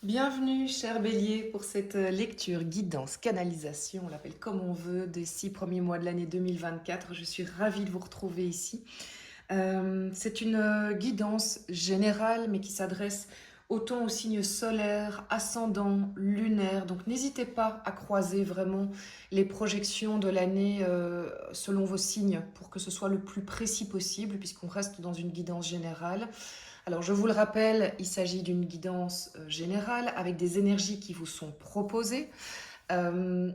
Bienvenue, cher Bélier, pour cette lecture, guidance, canalisation, on l'appelle comme on veut, des 6 premiers mois de l'année 2024. Je suis ravie de vous retrouver ici. C'est une guidance générale, mais qui s'adresse autant aux signes solaires, ascendants, lunaires. Donc n'hésitez pas à croiser vraiment les projections de l'année selon vos signes pour que ce soit le plus précis possible, puisqu'on reste dans une guidance générale. Alors, je vous le rappelle, il s'agit d'une guidance générale avec des énergies qui vous sont proposées. Euh,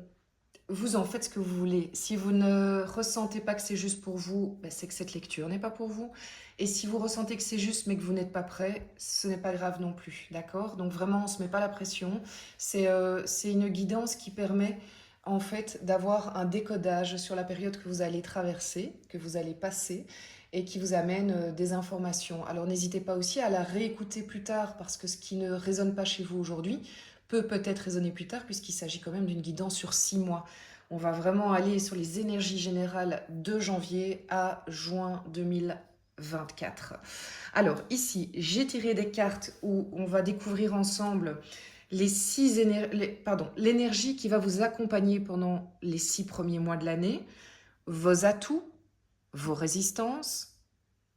Vous en faites ce que vous voulez. Si vous ne ressentez pas que c'est juste pour vous, ben, c'est que cette lecture n'est pas pour vous. Et si vous ressentez que c'est juste mais que vous n'êtes pas prêt, ce n'est pas grave non plus. D'accord? Donc vraiment, on ne se met pas la pression. C'est une guidance qui permet en fait d'avoir un décodage sur la période que vous allez traverser, que vous allez passer et qui vous amène des informations. Alors n'hésitez pas aussi à la réécouter plus tard parce que ce qui ne résonne pas chez vous aujourd'hui peut peut-être résonner plus tard puisqu'il s'agit quand même d'une guidance sur 6 mois. On va vraiment aller sur les énergies générales de janvier à juin 2024. Alors ici, j'ai tiré des cartes où on va découvrir ensemble l'énergie qui va vous accompagner pendant les 6 premiers mois de l'année, vos atouts, vos résistances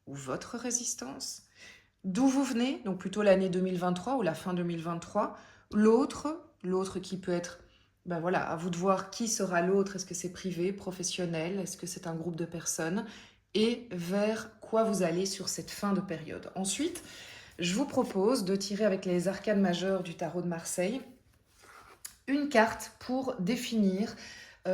ou votre résistance, d'où vous venez, donc plutôt l'année 2023 ou la fin 2023, l'autre qui peut être, ben voilà, à vous de voir qui sera l'autre, est-ce que c'est privé, professionnel, est-ce que c'est un groupe de personnes, et vers quoi vous allez sur cette fin de période. Ensuite, je vous propose de tirer avec les arcanes majeures du tarot de Marseille une carte pour définir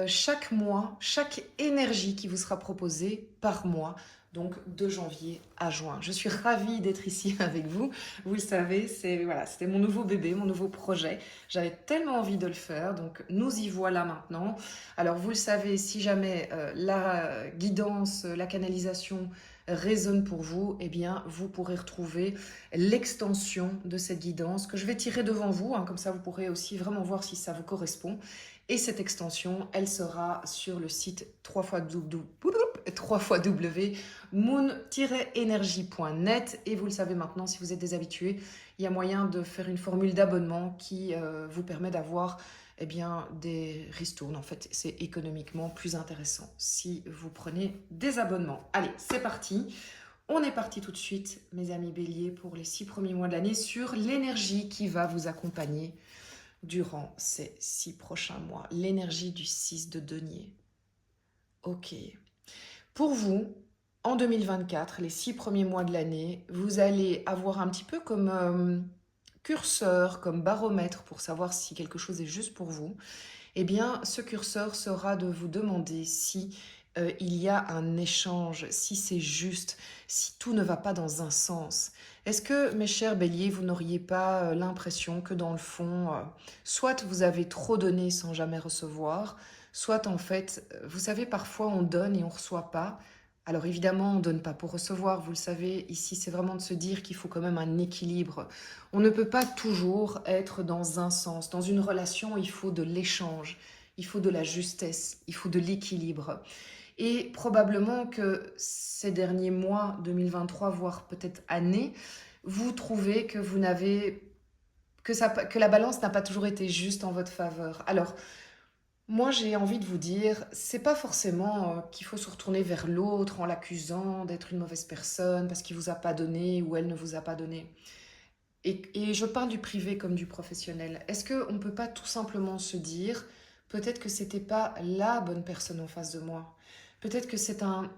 chaque mois, chaque énergie qui vous sera proposée par mois, donc de janvier à juin. Je suis ravie d'être ici avec vous. Vous le savez, c'était mon nouveau bébé, mon nouveau projet. J'avais tellement envie de le faire, donc nous y voilà maintenant. Alors vous le savez, si jamais la guidance, la canalisation résonne pour vous, eh bien vous pourrez retrouver l'extension de cette guidance que je vais tirer devant vous, hein, comme ça vous pourrez aussi vraiment voir si ça vous correspond. Et cette extension, elle sera sur le site www.moon-energy.net. Et vous le savez maintenant, si vous êtes des habitués, il y a moyen de faire une formule d'abonnement qui vous permet d'avoir eh bien, des ristournes. En fait, c'est économiquement plus intéressant si vous prenez des abonnements. Allez, c'est parti. On est parti tout de suite, mes amis béliers, pour les 6 premiers mois de l'année sur l'énergie qui va vous accompagner durant ces 6 prochains mois. L'énergie du 6 de denier. Ok. Pour vous, en 2024, les 6 premiers mois de l'année, vous allez avoir un petit peu comme curseur, comme baromètre pour savoir si quelque chose est juste pour vous. Eh bien, ce curseur sera de vous demander si il y a un échange, si c'est juste, si tout ne va pas dans un sens. Est-ce que, mes chers béliers, vous n'auriez pas l'impression que dans le fond, soit vous avez trop donné sans jamais recevoir, soit en fait, vous savez, parfois on donne et on ne reçoit pas. Alors évidemment, on ne donne pas pour recevoir, vous le savez, ici c'est vraiment de se dire qu'il faut quand même un équilibre. On ne peut pas toujours être dans un sens. Dans une relation, il faut de l'échange, il faut de la justesse, il faut de l'équilibre. Et probablement que ces derniers mois 2023, voire peut-être années, vous trouvez que vous n'avez que la balance n'a pas toujours été juste en votre faveur. Alors, moi, j'ai envie de vous dire, c'est pas forcément qu'il faut se retourner vers l'autre en l'accusant d'être une mauvaise personne parce qu'il vous a pas donné ou elle ne vous a pas donné. Et je parle du privé comme du professionnel. Est-ce qu'on ne peut pas tout simplement se dire, peut-être que c'était pas la bonne personne en face de moi. Peut-être que c'est un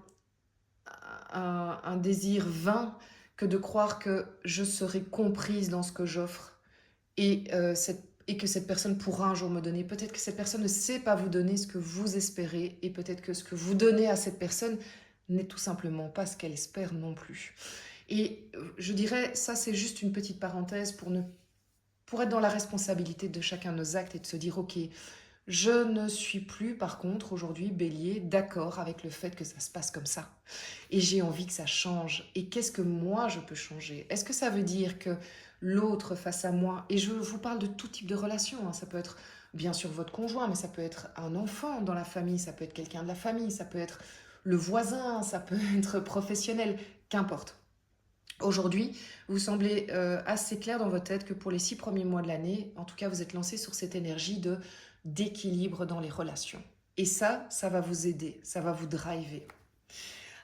désir vain que de croire que je serai comprise dans ce que j'offre et que cette personne pourra un jour me donner. Peut-être que cette personne ne sait pas vous donner ce que vous espérez et peut-être que ce que vous donnez à cette personne n'est tout simplement pas ce qu'elle espère non plus. Et je dirais, ça c'est juste une petite parenthèse pour être dans la responsabilité de chacun de nos actes et de se dire, ok, je ne suis plus par contre aujourd'hui, bélier, d'accord avec le fait que ça se passe comme ça. Et j'ai envie que ça change. Et qu'est-ce que moi je peux changer? Est-ce que ça veut dire que l'autre face à moi, et je vous parle de tout type de relation, hein, ça peut être bien sûr votre conjoint, mais ça peut être un enfant dans la famille, ça peut être quelqu'un de la famille, ça peut être le voisin, ça peut être professionnel, qu'importe. Aujourd'hui, vous semblez assez clair dans votre tête que pour les 6 premiers mois de l'année, en tout cas, vous êtes lancé sur cette énergie d'équilibre dans les relations. Et ça va vous aider, ça va vous driver.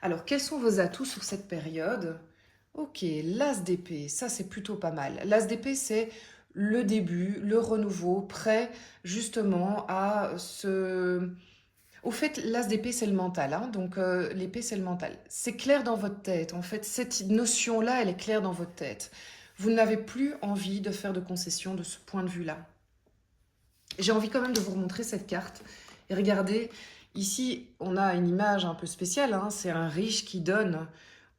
Alors, quels sont vos atouts sur cette période? Ok, l'as d'épée, ça c'est plutôt pas mal. L'as d'épée, c'est le début, le renouveau, prêt justement à se... Au fait, l'as d'épée, c'est le mental, hein, donc l'épée, c'est le mental. C'est clair dans votre tête, en fait, cette notion-là, elle est claire dans votre tête. Vous n'avez plus envie de faire de concessions de ce point de vue-là. J'ai envie quand même de vous remontrer cette carte. Et regardez, ici, on a une image un peu spéciale, hein, c'est un riche qui donne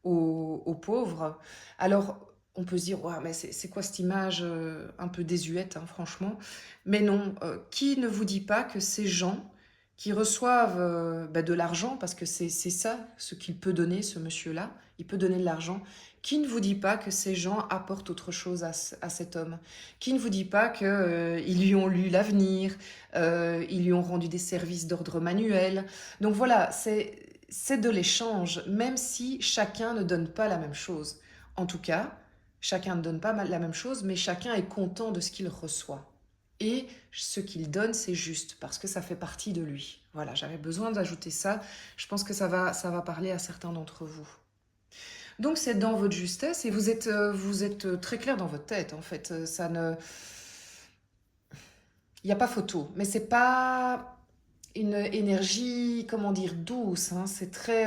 aux pauvres. Alors, on peut se dire, ouais, mais c'est quoi cette image un peu désuète, hein, franchement. Mais non, qui ne vous dit pas que ces gens qui reçoivent de l'argent, parce que c'est ça ce qu'il peut donner, ce monsieur-là, il peut donner de l'argent, qui ne vous dit pas que ces gens apportent autre chose à cet homme? Qui ne vous dit pas qu'ils lui ont lu l'avenir, ils lui ont rendu des services d'ordre manuel? Donc voilà, c'est de l'échange, même si chacun ne donne pas la même chose. En tout cas, chacun ne donne pas la même chose, mais chacun est content de ce qu'il reçoit. Et ce qu'il donne, c'est juste, parce que ça fait partie de lui. Voilà, j'avais besoin d'ajouter ça. Je pense que ça va parler à certains d'entre vous. Donc c'est dans votre justesse et vous êtes très clair dans votre tête, en fait. Ça ne... Il n'y a pas photo, mais c'est pas une énergie, comment dire, douce, hein. C'est très,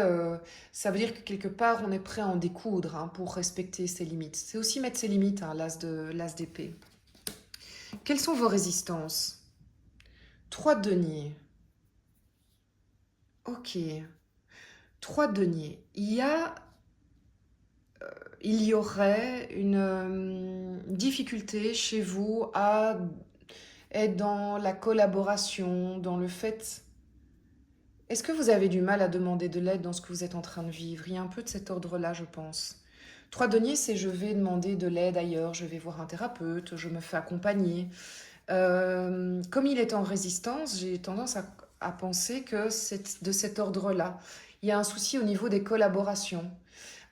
ça veut dire que quelque part, on est prêt à en découdre, hein, pour respecter ses limites. C'est aussi mettre ses limites, hein, l'as d'épée. Quelles sont vos résistances? 3 de denier. Ok. 3 de denier. Il y aurait une difficulté chez vous à être dans la collaboration, dans le fait... Est-ce que vous avez du mal à demander de l'aide dans ce que vous êtes en train de vivre? Il y a un peu de cet ordre-là, je pense. 3 deniers, c'est je vais demander de l'aide ailleurs, je vais voir un thérapeute, je me fais accompagner. Comme il est en résistance, j'ai tendance à penser que c'est de cet ordre-là. Il y a un souci au niveau des collaborations.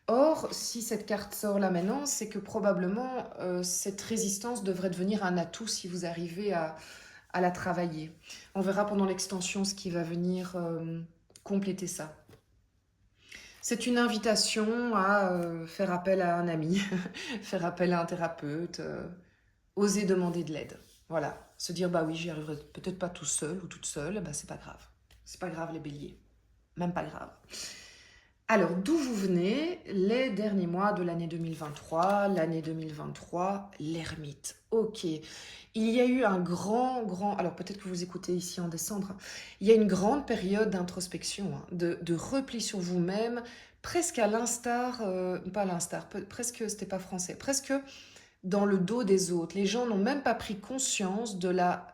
Or, si cette carte sort là maintenant, c'est que probablement cette résistance devrait devenir un atout si vous arrivez à la travailler. On verra pendant l'extension ce qui va venir compléter ça. C'est une invitation à faire appel à un ami, faire appel à un thérapeute, oser demander de l'aide. Voilà, se dire bah oui, j'y arriverai peut-être pas tout seul ou toute seule, bah c'est pas grave. C'est pas grave les béliers, même pas grave. Alors, d'où vous venez? Les derniers mois de l'année 2023, l'ermite. Ok. Il y a eu un grand... Alors, peut-être que vous écoutez ici en décembre. Hein. Il y a une grande période d'introspection, hein, de repli sur vous-même, presque à l'instar... pas à l'instar, presque, c'était pas français, presque dans le dos des autres. Les gens n'ont même pas pris conscience de la...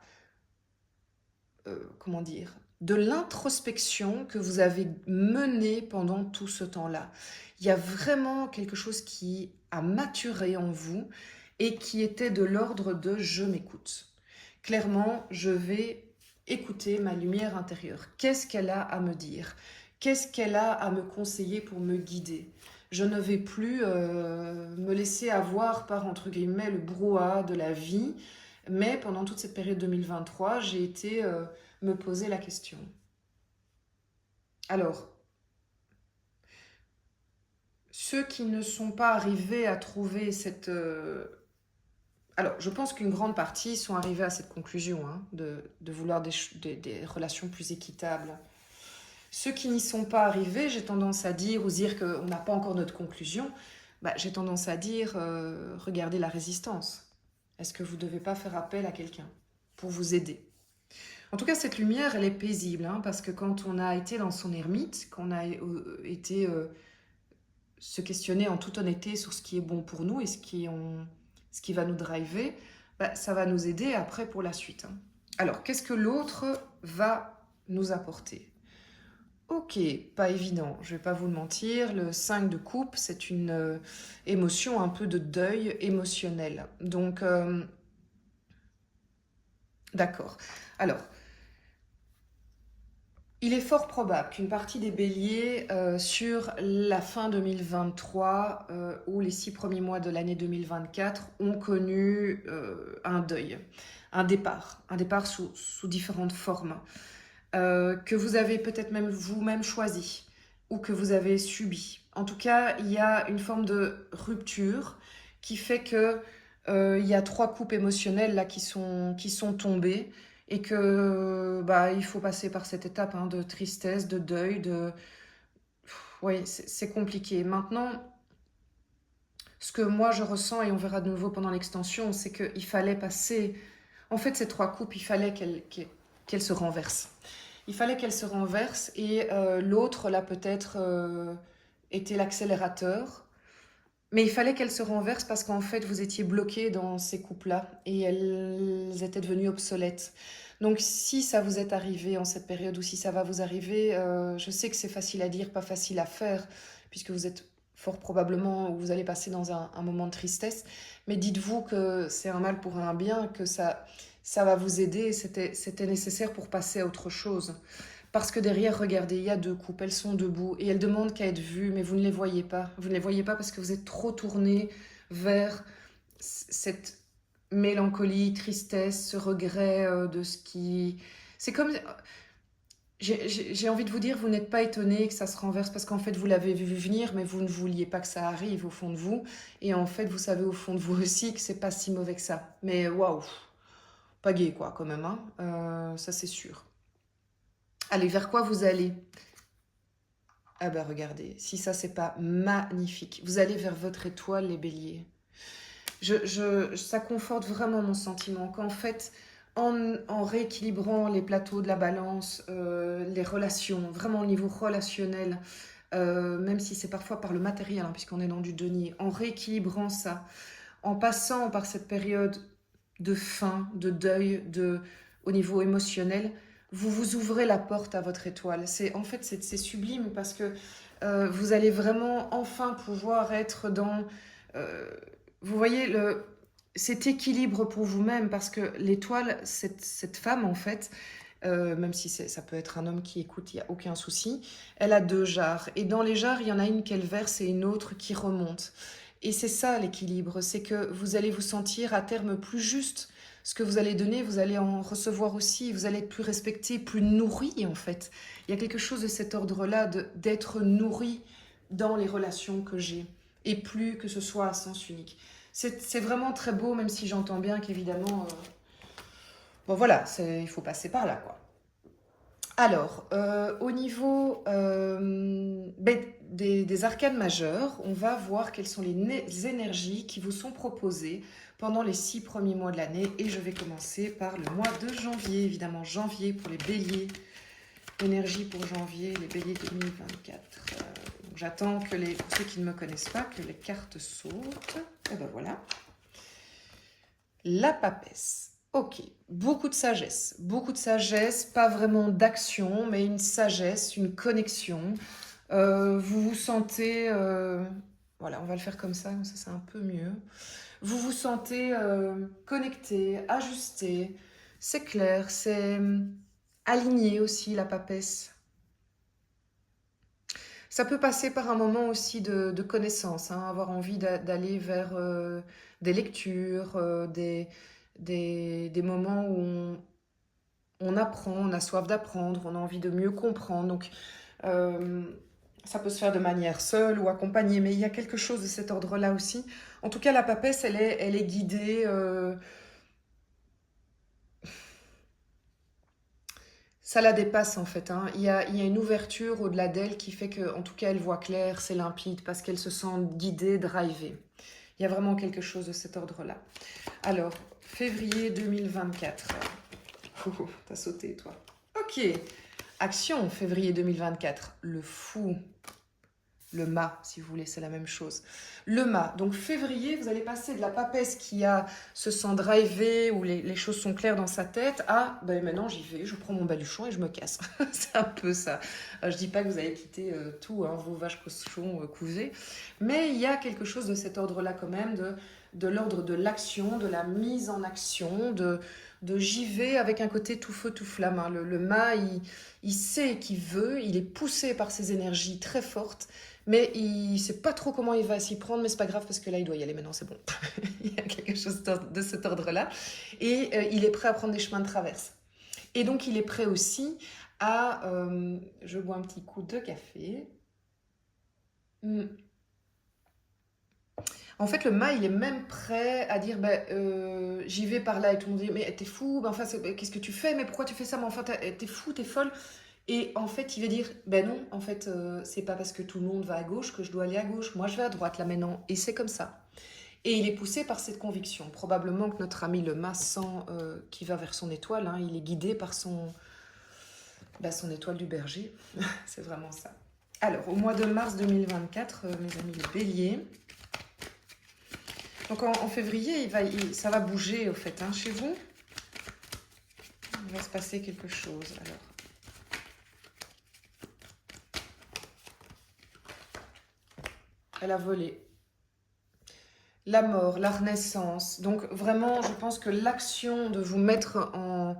comment dire, de l'introspection que vous avez menée pendant tout ce temps-là. Il y a vraiment quelque chose qui a maturé en vous et qui était de l'ordre de je m'écoute. Clairement, je vais écouter ma lumière intérieure. Qu'est-ce qu'elle a à me dire? Qu'est-ce qu'elle a à me conseiller pour me guider? Je ne vais plus me laisser avoir par, entre guillemets, le brouhaha de la vie. Mais pendant toute cette période 2023, j'ai été me poser la question. Alors, ceux qui ne sont pas arrivés à trouver cette... Alors, je pense qu'une grande partie sont arrivés à cette conclusion, hein, de vouloir des relations plus équitables. Ceux qui n'y sont pas arrivés, j'ai tendance à dire, ou dire qu'on n'a pas encore notre conclusion, bah, j'ai tendance à dire, regardez la résistance. Est-ce que vous ne devez pas faire appel à quelqu'un pour vous aider? En tout cas, cette lumière, elle est paisible, hein, parce que quand on a été dans son ermite, qu'on a été se questionner en toute honnêteté sur ce qui est bon pour nous et ce qui va nous driver, bah, ça va nous aider après pour la suite. Hein. Alors, qu'est-ce que l'autre va nous apporter? Ok, pas évident, je vais pas vous le mentir, le 5 de coupe, c'est une émotion un peu de deuil émotionnel. Donc, d'accord. Alors, Il est fort probable qu'une partie des béliers, sur la fin 2023 ou les 6 premiers mois de l'année 2024, ont connu un deuil, un départ sous différentes formes, que vous avez peut-être même vous-même choisi ou que vous avez subi. En tout cas, il y a une forme de rupture qui fait que il y a 3 coupes émotionnelles là qui sont tombées et que bah, il faut passer par cette étape hein, de tristesse, de deuil, de... Oui, c'est compliqué. Maintenant, ce que moi je ressens, et on verra de nouveau pendant l'extension, c'est qu'il fallait passer... En fait, ces 3 coupes, il fallait qu'elles se renversent. Il fallait qu'elles se renversent et l'autre, là, peut-être, était l'accélérateur. Mais il fallait qu'elles se renversent parce qu'en fait, vous étiez bloqué dans ces coupes-là et elles étaient devenues obsolètes. Donc, si ça vous est arrivé en cette période ou si ça va vous arriver, je sais que c'est facile à dire, pas facile à faire, puisque vous êtes fort probablement, ou vous allez passer dans un moment de tristesse. Mais dites-vous que c'est un mal pour un bien, que ça va vous aider. C'était nécessaire pour passer à autre chose. Parce que derrière, regardez, il y a 2 coupes, elles sont debout et elles demandent qu'à être vues, mais vous ne les voyez pas. Vous ne les voyez pas parce que vous êtes trop tourné vers cette mélancolie, tristesse, ce regret de ce qui... C'est comme... J'ai envie de vous dire, vous n'êtes pas étonné que ça se renverse parce qu'en fait, vous l'avez vu venir, mais vous ne vouliez pas que ça arrive au fond de vous. Et en fait, vous savez au fond de vous aussi que c'est pas si mauvais que ça. Mais waouh, pas gai quoi quand même, hein. Ça c'est sûr. Allez, vers quoi vous allez? Ah bah regardez, si ça c'est pas magnifique. Vous allez vers votre étoile, les béliers. Ça conforte vraiment mon sentiment qu'en fait, en rééquilibrant les plateaux de la balance, les relations, vraiment au niveau relationnel, même si c'est parfois par le matériel, hein, puisqu'on est dans du denier, en rééquilibrant ça, en passant par cette période de fin, de deuil, au niveau émotionnel, vous vous ouvrez la porte à votre étoile. En fait, c'est sublime parce que vous allez vraiment enfin pouvoir être dans... euh, vous voyez, cet équilibre pour vous-même parce que l'étoile, cette femme, en fait, même si ça peut être un homme qui écoute, il n'y a aucun souci, elle a 2 jarres. Et dans les jarres, il y en a une qu'elle verse et une autre qui remonte. Et c'est ça l'équilibre, c'est que vous allez vous sentir à terme plus juste. Ce que vous allez donner, vous allez en recevoir aussi, vous allez être plus respecté, plus nourri en fait. Il y a quelque chose de cet ordre-là, d'être nourri dans les relations que j'ai, et plus que ce soit à sens unique. C'est vraiment très beau, même si j'entends bien qu'évidemment, bon voilà, il faut passer par là quoi. Alors, au niveau des arcanes majeures, on va voir quelles sont les énergies qui vous sont proposées pendant les 6 premiers mois de l'année. Et je vais commencer par le mois de janvier, évidemment, janvier pour les béliers. Énergie pour janvier, les béliers 2024. J'attends que pour ceux qui ne me connaissent pas, que les cartes sautent. Et ben voilà. La papesse. Ok, beaucoup de sagesse, pas vraiment d'action, mais une sagesse, une connexion. Vous vous sentez, voilà, on va le faire comme ça c'est un peu mieux. Vous vous sentez connecté, ajusté, c'est clair, c'est aligné aussi la papesse. Ça peut passer par un moment aussi de connaissance, hein, avoir envie d'aller vers des lectures, des moments où on apprend, on a soif d'apprendre, on a envie de mieux comprendre. Donc, euh, ça peut se faire de manière seule ou accompagnée, mais il y a quelque chose de cet ordre-là aussi. En tout cas, la papesse, elle est guidée. Ça la dépasse en fait, hein. Il y a une ouverture au-delà d'elle qui fait que, en tout cas, elle voit clair, c'est limpide, parce qu'elle se sent guidée, drivée. Il y a vraiment quelque chose de cet ordre-là. Alors, février 2024. Oh, t'as sauté, toi. Ok. Action, février 2024. Le fou. Le mât, si vous voulez, c'est la même chose. Le mât. Donc, février, vous allez passer de la papesse qui se sent driver, où les choses sont claires dans sa tête, à ben, maintenant j'y vais, je prends mon baluchon et je me casse. C'est un peu ça. Je dis pas que vous allez quitter tout, hein, vos vaches cochons cousés, mais il y a quelque chose de cet ordre-là quand même, de l'ordre de l'action, de la mise en action, de j'y vais avec un côté tout feu, tout flamme, hein. Le mât, il sait qu'il veut, il est poussé par ses énergies très fortes, mais il ne sait pas trop comment il va s'y prendre, mais c'est pas grave parce que là, il doit y aller maintenant, c'est bon. Il y a quelque chose de cet ordre-là. Et il est prêt à prendre des chemins de traverse. Et donc, il est prêt aussi à... je bois un petit coup de café. En fait, le mât, il est même prêt à dire ben, j'y vais par là et tout le monde dit mais t'es fou, ben, enfin, qu'est-ce que tu fais, mais pourquoi tu fais ça, mais enfin t'es fou, t'es folle. Et en fait, il va dire ben non, en fait, c'est pas parce que tout le monde va à gauche que je dois aller à gauche. Moi, je vais à droite là maintenant. Et c'est comme ça. Et il est poussé par cette conviction. Probablement que notre ami le mât sent qu'il va vers son étoile. Hein. Il est guidé par son étoile du berger. C'est vraiment ça. Alors, au mois de mars 2024, mes amis les béliers. Donc en février, ça va bouger au fait, hein, chez vous. Il va se passer quelque chose. Alors, elle a volé. La mort, la renaissance. Donc vraiment, je pense que l'action de vous mettre en...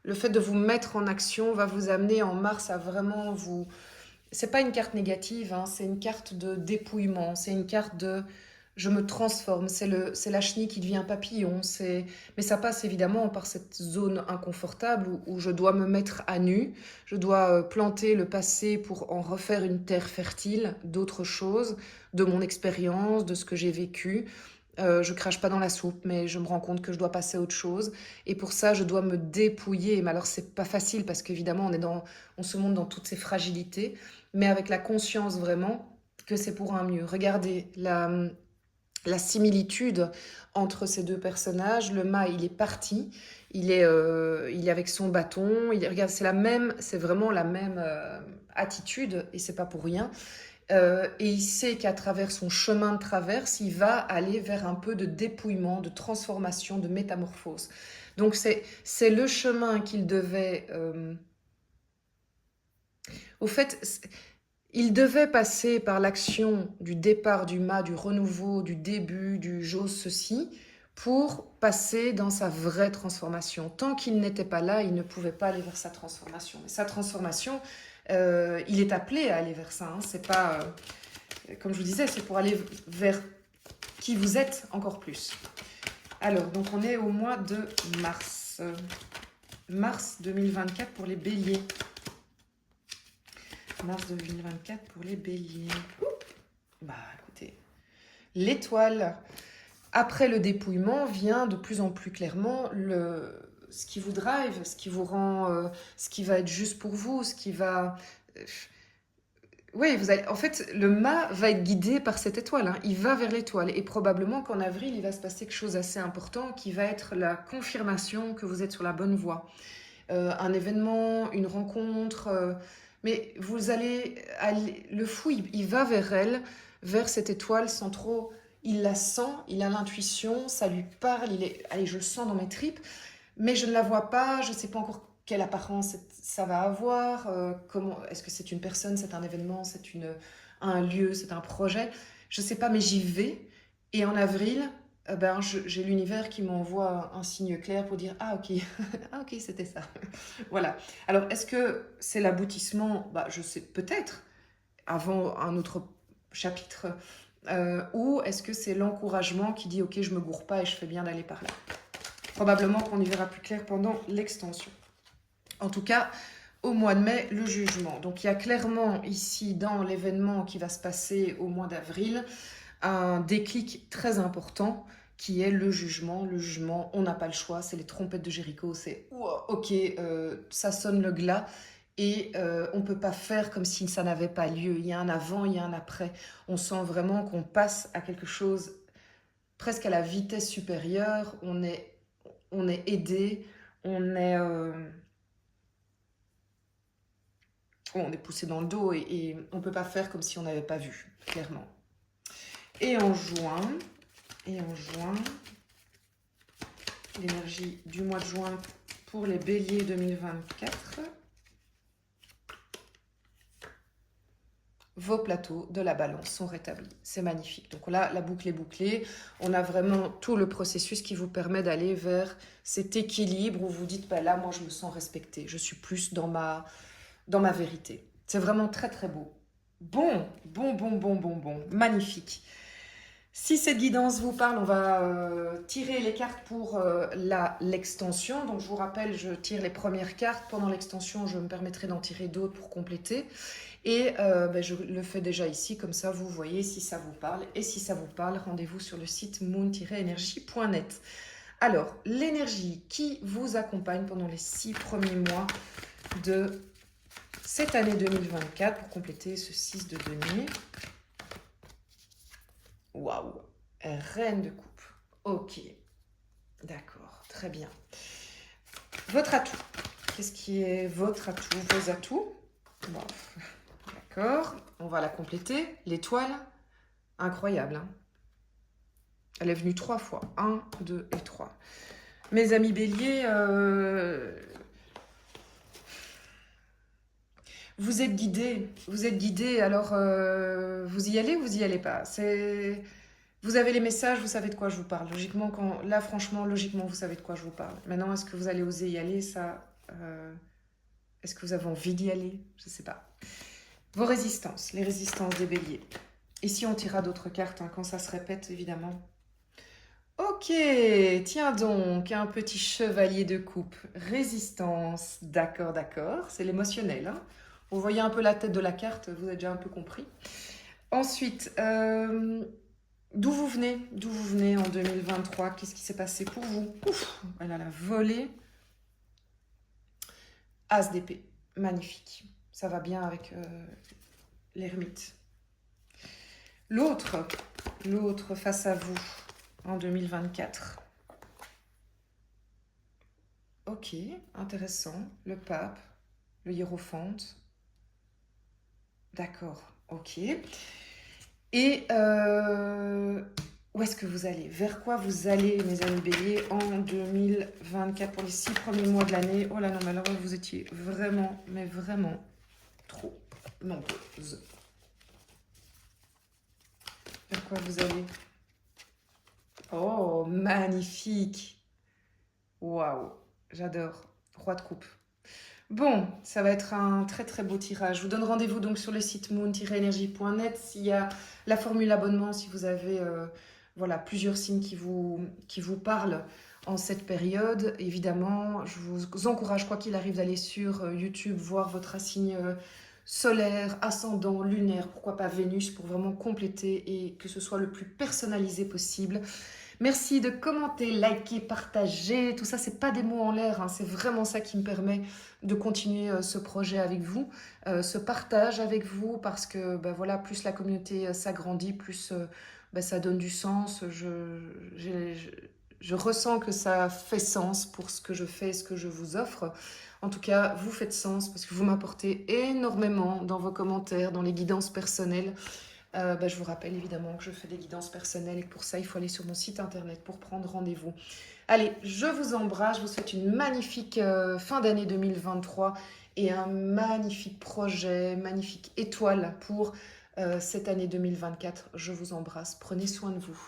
Le fait de vous mettre en action va vous amener en mars à vraiment vous... C'est pas une carte négative, hein, c'est une carte de dépouillement, c'est une carte de je me transforme, c'est la chenille qui devient papillon, mais ça passe évidemment par cette zone inconfortable où je dois me mettre à nu, je dois planter le passé pour en refaire une terre fertile d'autres choses, de mon expérience, de ce que j'ai vécu. Je crache pas dans la soupe, mais je me rends compte que je dois passer à autre chose. Et pour ça, je dois me dépouiller. Mais alors, c'est pas facile parce qu'évidemment, on se montre dans toutes ces fragilités, mais avec la conscience vraiment que c'est pour un mieux. Regardez la similitude entre ces deux personnages. Le mât, il est parti, il est avec son bâton. Regarde, c'est vraiment la même attitude, et c'est pas pour rien. Et il sait qu'à travers son chemin de traverse, il va aller vers un peu de dépouillement, de transformation, de métamorphose. Donc c'est le chemin qu'il devait... Au fait, il devait passer par l'action du départ du mât, du renouveau, du début, du j'ose ceci, pour passer dans sa vraie transformation. Tant qu'il n'était pas là, il ne pouvait pas aller vers sa transformation. Et sa transformation, il est appelé à aller vers ça. Hein. C'est pas, comme je vous disais, c'est pour aller vers qui vous êtes encore plus. Alors, donc on est au mois de mars. Mars 2024 pour les béliers. Mars 2024 pour les béliers. Bah écoutez, l'étoile, après le dépouillement, vient de plus en plus clairement ce qui vous drive, ce qui vous rend, ce qui va être juste pour vous, ce qui va... Oui, en fait, le mât va être guidé par cette étoile, hein. Il va vers l'étoile. Et probablement qu'en avril, il va se passer quelque chose d'assez important qui va être la confirmation que vous êtes sur la bonne voie. Un événement, une rencontre... mais vous allez le fou, il va vers elle, vers cette étoile sans trop... Il la sent, il a l'intuition, ça lui parle, allez, je le sens dans mes tripes, mais je ne la vois pas, je ne sais pas encore quelle apparence ça va avoir, est-ce que c'est une personne, c'est un événement, un lieu, c'est un projet, je ne sais pas, mais j'y vais. Et en avril, ben, j'ai l'univers qui m'envoie un signe clair pour dire ah ok, ah ok, c'était ça. Voilà. Alors est-ce que c'est l'aboutissement? Bah, je sais peut-être avant un autre chapitre, ou est-ce que c'est l'encouragement qui dit ok, je me gourre pas et je fais bien d'aller par là. Probablement qu'on y verra plus clair pendant l'extension. En tout cas, au mois de mai, le jugement. Donc il y a clairement ici dans l'événement qui va se passer au mois d'avril un déclic très important qui est le jugement. Le jugement, on n'a pas le choix, c'est les trompettes de Jéricho, c'est ok, ça sonne le glas et on ne peut pas faire comme si ça n'avait pas lieu. Il y a un avant, il y a un après. On sent vraiment qu'on passe à quelque chose presque à la vitesse supérieure. On est aidé, on est poussé dans le dos et on ne peut pas faire comme si on n'avait pas vu, clairement. Et en juin, l'énergie du mois de juin pour les béliers 2024. vos plateaux de la balance sont rétablis. C'est magnifique. Donc là, la boucle est bouclée. On a vraiment tout le processus qui vous permet d'aller vers cet équilibre où vous dites, bah là, moi, je me sens respectée. Je suis plus dans ma vérité. C'est vraiment très, très beau. Bon. Magnifique. Si cette guidance vous parle, on va tirer les cartes pour l'extension. Donc je vous rappelle, je tire les premières cartes. Pendant l'extension, je me permettrai d'en tirer d'autres pour compléter. Et je le fais déjà ici, comme ça vous voyez si ça vous parle. Et si ça vous parle, rendez-vous sur le site moon-energie.net. Alors, l'énergie qui vous accompagne pendant les 6 premiers mois de cette année 2024, pour compléter ce 6 de denier. Waouh, reine de coupe. Ok, d'accord, très bien. Votre atout. Qu'est-ce qui est votre atout, vos atouts? Bon, d'accord, on va la compléter. L'étoile, incroyable. Hein, elle est venue 3 fois. 1, 2 et 3. Mes amis béliers, vous êtes guidés, alors vous y allez ou vous y allez pas? Vous avez les messages, vous savez de quoi je vous parle. Logiquement, là, franchement, logiquement, vous savez de quoi je vous parle. Maintenant, est-ce que vous allez oser y aller? Est-ce que vous avez envie d'y aller? Je ne sais pas. Vos résistances, les résistances des béliers. Ici, on tirera d'autres cartes hein, quand ça se répète, évidemment. Ok, tiens donc, un petit chevalier de coupe. Résistance, d'accord, c'est l'émotionnel. Hein. Vous voyez un peu la tête de la carte, vous avez déjà un peu compris. Ensuite, d'où vous venez en 2023? Qu'est-ce qui s'est passé pour vous? Ouf, elle a la volée. As d'épée, magnifique. Ça va bien avec l'ermite. L'autre face à vous en 2024. Ok, intéressant. Le pape, le hiérophante. D'accord, ok. Et où est-ce que vous allez? Vers quoi vous allez, mes amis béliers, en 2024 pour les 6 premiers mois de l'année? Oh là non, mais alors vous étiez vraiment, mais vraiment trop nombreuses. Vers quoi vous allez? Oh, magnifique! Waouh, j'adore. Roi de coupe. Bon, ça va être un très très beau tirage. Je vous donne rendez-vous donc sur le site moon-energie.net s'il y a la formule abonnement, si vous avez voilà, plusieurs signes qui vous parlent en cette période. Évidemment, je vous encourage, quoi qu'il arrive, d'aller sur YouTube, voir votre signe solaire, ascendant, lunaire, pourquoi pas Vénus, pour vraiment compléter et que ce soit le plus personnalisé possible. Merci de commenter, liker, partager. Tout ça, c'est pas des mots en l'air. Hein. C'est vraiment ça qui me permet de continuer ce projet avec vous, ce partage avec vous, parce que ben voilà, plus la communauté s'agrandit, plus ben, ça donne du sens. Je ressens que ça fait sens pour ce que je fais, ce que je vous offre. En tout cas, vous faites sens parce que vous m'apportez énormément dans vos commentaires, dans les guidances personnelles. Je vous rappelle évidemment que je fais des guidances personnelles et que pour ça, il faut aller sur mon site internet pour prendre rendez-vous. Allez, je vous embrasse, je vous souhaite une magnifique fin d'année 2023 et un magnifique projet, magnifique étoile pour cette année 2024. Je vous embrasse, prenez soin de vous.